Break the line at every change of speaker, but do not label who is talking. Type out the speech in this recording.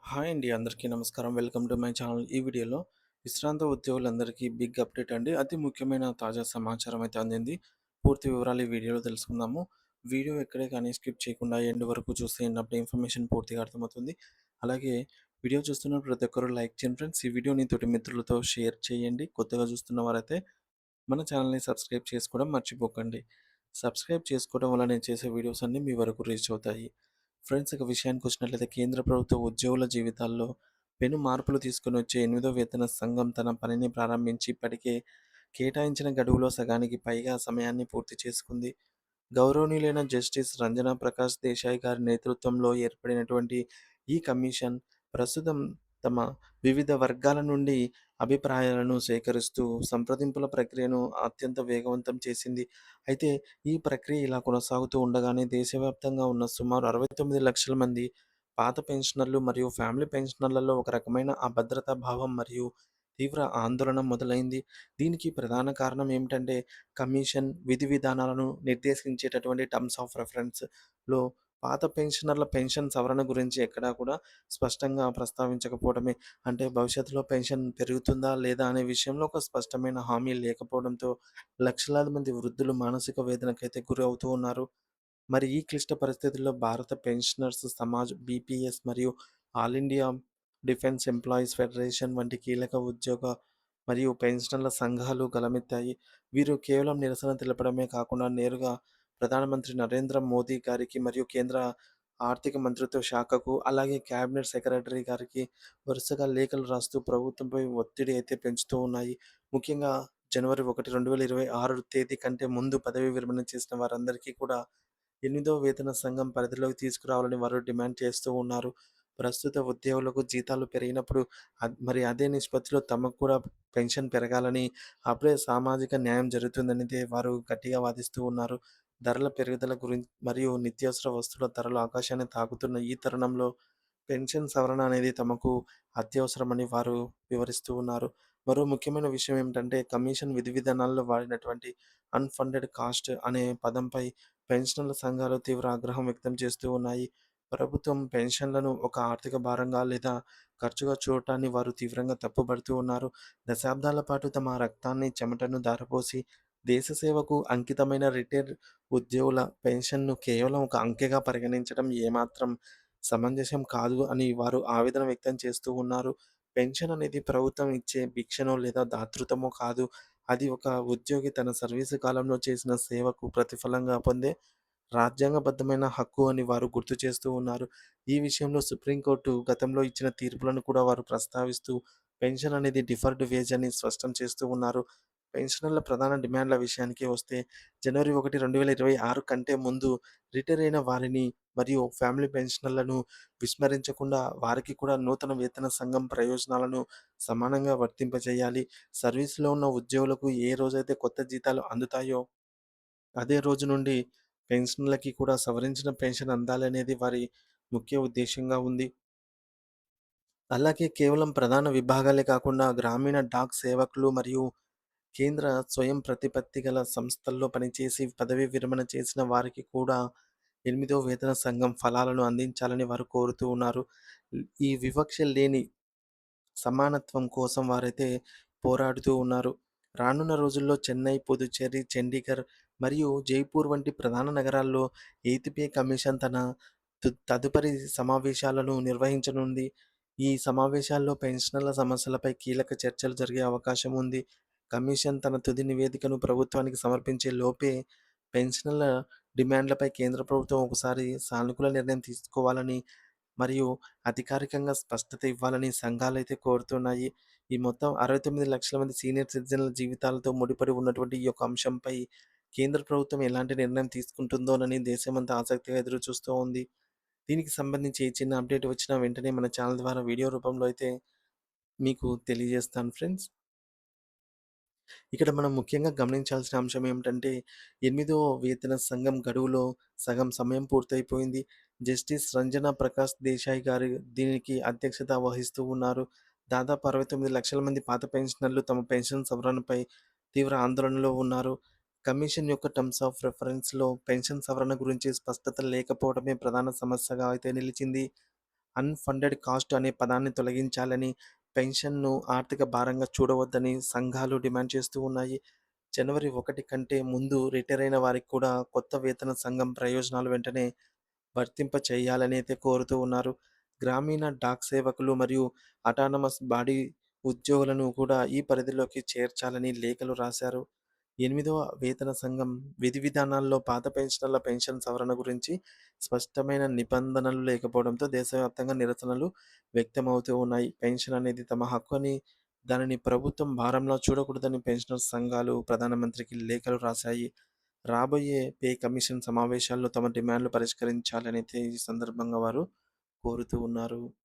Hi అండి. అందరికీ నమస్కారం. Welcome to my channel. ఈ వీడియోలో విశ్రాంత ఉద్యోగులందరికీ బిగ్ అప్డేట్ అండి. అతి ముఖ్యమైన తాజా సమాచారం అయితే అందింది. పూర్తి వివరాలు ఈ వీడియోలో తెలుసుకుందాము. వీడియో ఎక్కడే కానీ స్కిప్ చేయకుండా ఎండ్ వరకు చూస్తే ఎన్నప్పుడు ఇన్ఫర్మేషన్ పూర్తిగా అర్థమవుతుంది. అలాగే వీడియో చూస్తున్న ప్రతి ఒక్కరు లైక్ చేయండి ఫ్రెండ్స్. ఈ వీడియోని తోటి మిత్రులతో షేర్ చేయండి. కొత్తగా చూస్తున్న వారైతే మన ఛానల్‌ని సబ్స్క్రైబ్ చేసుకోవడం మర్చిపోకండి. సబ్స్క్రైబ్ చేసుకోవడం వల్ల నేను చేసే వీడియోస్ అన్నీ మీ వరకు రీచ్ అవుతాయి. ఫ్రెండ్స్ ఇక విషయానికొచ్చినట్లయితే కేంద్ర ప్రభుత్వ ఉద్యోగుల జీవితాల్లో పెను మార్పులు తీసుకొనొచ్చే 8వ వేతన సంఘం తన పనిని ప్రారంభించి ఇప్పటికే కేటాయించిన గడువులో సగానికి పైగా సమయాన్ని పూర్తి చేసుకుంది. గౌరవనీయులైన జస్టిస్ రంజనా ప్రకాష్ దేశాయ్ గారి నేతృత్వంలో ఏర్పడినటువంటి ఈ కమిషన్ ప్రస్తుతం తమ వివిధ వర్గాల నుండి అభిప్రాయాలను సేకరిస్తూ సంప్రదింపుల ప్రక్రియను అత్యంత వేగవంతం చేసింది. అయితే ఈ ప్రక్రియ ఇలా కొనసాగుతూ ఉండగానే దేశవ్యాప్తంగా ఉన్న సుమారు 69 లక్షల మంది పాత పెన్షనర్లు మరియు ఫ్యామిలీ పెన్షనర్లలో ఒక రకమైన అభద్రతా భావం మరియు తీవ్ర ఆందోళన మొదలైంది. దీనికి ప్రధాన కారణం ఏమిటంటే కమిషన్ విధి విధానాలను నిర్దేశించేటటువంటి టర్మ్స్ ఆఫ్ రెఫరెన్స్‌లో పాత పెన్షనర్ల పెన్షన్ సవరణ గురించి ఎక్కడా కూడా స్పష్టంగా ప్రస్తావించకపోవడమే. అంటే భవిష్యత్తులో పెన్షన్ పెరుగుతుందా? లేదా? అనే విషయంలో ఒక స్పష్టమైన హామీ లేకపోవడంతో లక్షలాది మంది వృద్ధులు మానసిక వేదనకైతే గురవుతూ ఉన్నారు. మరి ఈ క్లిష్ట పరిస్థితుల్లో భారత పెన్షనర్స్ సమాజ్, బీపీఎస్ మరియు all India defence employees federation వంటి కీలక ఉద్యోగ మరియు పెన్షనర్ల సంఘాలు గలమెత్తాయి. వీరు కేవలం నిరసన తెలపడమే కాకుండా నేరుగా ప్రధానమంత్రి నరేంద్ర మోదీ గారికి మరియు కేంద్ర ఆర్థిక మంత్రిత్వ శాఖకు, అలాగే క్యాబినెట్ సెక్రటరీ గారికి వరుసగా లేఖలు రాస్తూ ప్రభుత్వంపై ఒత్తిడి అయితే పెంచుతూ ఉన్నాయి. ముఖ్యంగా జనవరి 1, 2026 తేదీ కంటే ముందు పదవీ విరమణ చేసిన వారందరికీ కూడా 8వ వేతన సంఘం పరిధిలోకి తీసుకురావాలని వారు డిమాండ్ చేస్తూ ఉన్నారు. ప్రస్తుత ఉద్యోగులకు జీతాలు పెరిగినప్పుడు మరి అదే నిష్పత్తిలో తమకు కూడా పెన్షన్ పెరగాలని, అప్పుడే సామాజిక న్యాయం జరుగుతుందనేదే వారు గట్టిగా వాదిస్తూ ఉన్నారు. ధరల పెరుగుదల మరియు నిత్యావసర వస్తువుల ధరలు ఆకాశాన్ని తాకుతున్న ఈ తరుణంలో పెన్షన్ సవరణ అనేది తమకు అత్యవసరమని వారు వివరిస్తూ ఉన్నారు. మరో ముఖ్యమైన విషయం ఏమిటంటే కమిషన్ విధి విధానాల్లో వాడినటువంటి అన్‌ఫండెడ్ కాస్ట్ అనే పదంపై పెన్షనర్ల సంఘాలు తీవ్ర ఆగ్రహం వ్యక్తం చేస్తూ ఉన్నాయి. ప్రభుత్వం పెన్షన్లను ఒక ఆర్థిక భారంగా లేదా ఖర్చుగా చూడటాన్ని వారు తీవ్రంగా తప్పుపడుతూ ఉన్నారు. దశాబ్దాల పాటు తమ రక్తాన్ని, చెమటను ధారపోసి దేశ సేవకు అంకితమైన రిటైర్డ్ ఉద్యోగుల పెన్షన్‌ను కేవలం ఒక అంకెగా పరిగణించడం ఏమాత్రం సమంజసం కాదు అని వారు ఆవేదన వ్యక్తం చేస్తూ ఉన్నారు. పెన్షన్ అనేది ప్రభుత్వం ఇచ్చే భిక్షనో లేదా దాతృత్వమో కాదు. అది ఒక ఉద్యోగి తన సర్వీసు కాలంలో చేసిన సేవకు ప్రతిఫలంగా పొందే రాజ్యాంగబద్ధమైన హక్కు అని వారు గుర్తు చేస్తూ ఉన్నారు. ఈ విషయంలో సుప్రీంకోర్టు గతంలో ఇచ్చిన తీర్పులను కూడా వారు ప్రస్తావిస్తూ పెన్షన్ అనేది డిఫర్డ్ వేజ్ అని స్పష్టం చేస్తూ ఉన్నారు. పెన్షనర్ల ప్రధాన డిమాండ్ల విషయానికి వస్తే జనవరి 1, 2026 కంటే ముందు రిటైర్ అయిన వారిని మరియు ఫ్యామిలీ పెన్షనర్లను విస్మరించకుండా వారికి కూడా నూతన వేతన సంఘం ప్రయోజనాలను సమానంగా వర్తింపజేయాలి. సర్వీస్‌లో ఉన్న ఉద్యోగులకు ఏ రోజైతే కొత్త జీతాలు అందుతాయో అదే రోజు నుండి పెన్షన్‌లకి కూడా సవరించిన పెన్షన్ అందాలనేది వారి ముఖ్య ఉద్దేశ్యంగా ఉంది. అలాగే కేవలం ప్రధాన విభాగాలే కాకుండా గ్రామీణ డాక్ సేవకులు మరియు కేంద్ర స్వయం ప్రతిపత్తి గల సంస్థల్లో పనిచేసి పదవీ విరమణ చేసిన వారికి కూడా 8వ వేతన సంఘం ఫలాలను అందించాలని వారు కోరుతూ ఉన్నారు. ఈ వివక్ష లేని సమానత్వం కోసం వారైతే పోరాడుతూ ఉన్నారు. రానున్న రోజుల్లో చెన్నై, పుదుచ్చేరి, చండీగఢ్ మరియు జైపూర్ వంటి ప్రధాన నగరాల్లో ఎయిత్ పే కమిషన్ తన తదుపరి సమావేశాలను నిర్వహించనుంది. ఈ సమావేశాల్లో పెన్షనర్ల సమస్యలపై కీలక చర్చలు జరిగే అవకాశం ఉంది. కమిషన్ తన తుది నివేదికను ప్రభుత్వానికి సమర్పించే లోపే పెన్షనర్ల డిమాండ్లపై కేంద్ర ప్రభుత్వం ఒకసారి సానుకూల నిర్ణయం తీసుకోవాలని మరియు అధికారికంగా స్పష్టత ఇవ్వాలని సంఘాలైతే కోరుతున్నాయి. ఈ మొత్తం 69 లక్షల మంది సీనియర్ సిటిజన్ల జీవితాలతో ముడిపడి ఉన్నటువంటి ఈ యొక్క అంశంపై కేంద్ర ప్రభుత్వం ఎలాంటి నిర్ణయం తీసుకుంటుందోనని దేశమంతా ఆసక్తిగా ఎదురుచూస్తూ ఉంది. దీనికి సంబంధించి ఏ చిన్న అప్డేట్ వచ్చినా వెంటనే మన ఛానల్ ద్వారా వీడియో రూపంలో అయితే మీకు తెలియజేస్తాను ఫ్రెండ్స్. ఇక్కడ మనం ముఖ్యంగా గమనించాల్సిన అంశం ఏమిటంటే, 8వ వేతన సంఘం గడువులో సగం సమయం పూర్తయిపోయింది. జస్టిస్ రంజనా ప్రకాష్ దేశాయ్ గారు దీనికి అధ్యక్షత వహిస్తూ ఉన్నారు. దాదాపు 69 లక్షల మంది పాత పెన్షనర్లు తమ పెన్షన్ సవరణపై తీవ్ర ఆందోళనలో ఉన్నారు. కమిషన్ యొక్క టర్మ్స్ ఆఫ్ రెఫరెన్స్‌లో పెన్షన్ సవరణ గురించి స్పష్టత లేకపోవడమే ప్రధాన సమస్యగా అయితే నిలిచింది. అన్‌ఫండెడ్ కాస్ట్ అనే పదాన్ని తొలగించాలని, పెన్షన్‌ను ఆర్థిక భారంగా చూడవద్దని సంఘాలు డిమాండ్ చేస్తూ ఉన్నాయి. జనవరి 1 కంటే ముందు రిటైర్ అయిన వారికి కూడా కొత్త వేతన సంఘం ప్రయోజనాలు వెంటనే వర్తింప చేయాలని అయితే కోరుతూ ఉన్నారు. గ్రామీణ డాక్ సేవకులు మరియు అటానమస్ బాడీ ఉద్యోగులను కూడా ఈ పరిధిలోకి చేర్చాలని లేఖలు రాశారు. 8వ వేతన సంఘం విధి విధానాల్లో పాత పెన్షనర్ల పెన్షన్ సవరణ గురించి స్పష్టమైన నిబంధనలు లేకపోవడంతో దేశవ్యాప్తంగా నిరసనలు వ్యక్తమవుతూ ఉన్నాయి. పెన్షన్ అనేది తమ హక్కు అని, దానిని ప్రభుత్వం భారంలా చూడకూడదని పెన్షనర్స్ సంఘాలు ప్రధానమంత్రికి లేఖలు రాశాయి. రాబోయే పే కమిషన్ సమావేశాల్లో తమ డిమాండ్‌లు పరిష్కరించాలనైతే ఈ సందర్భంగా వారు కోరుతూ ఉన్నారు.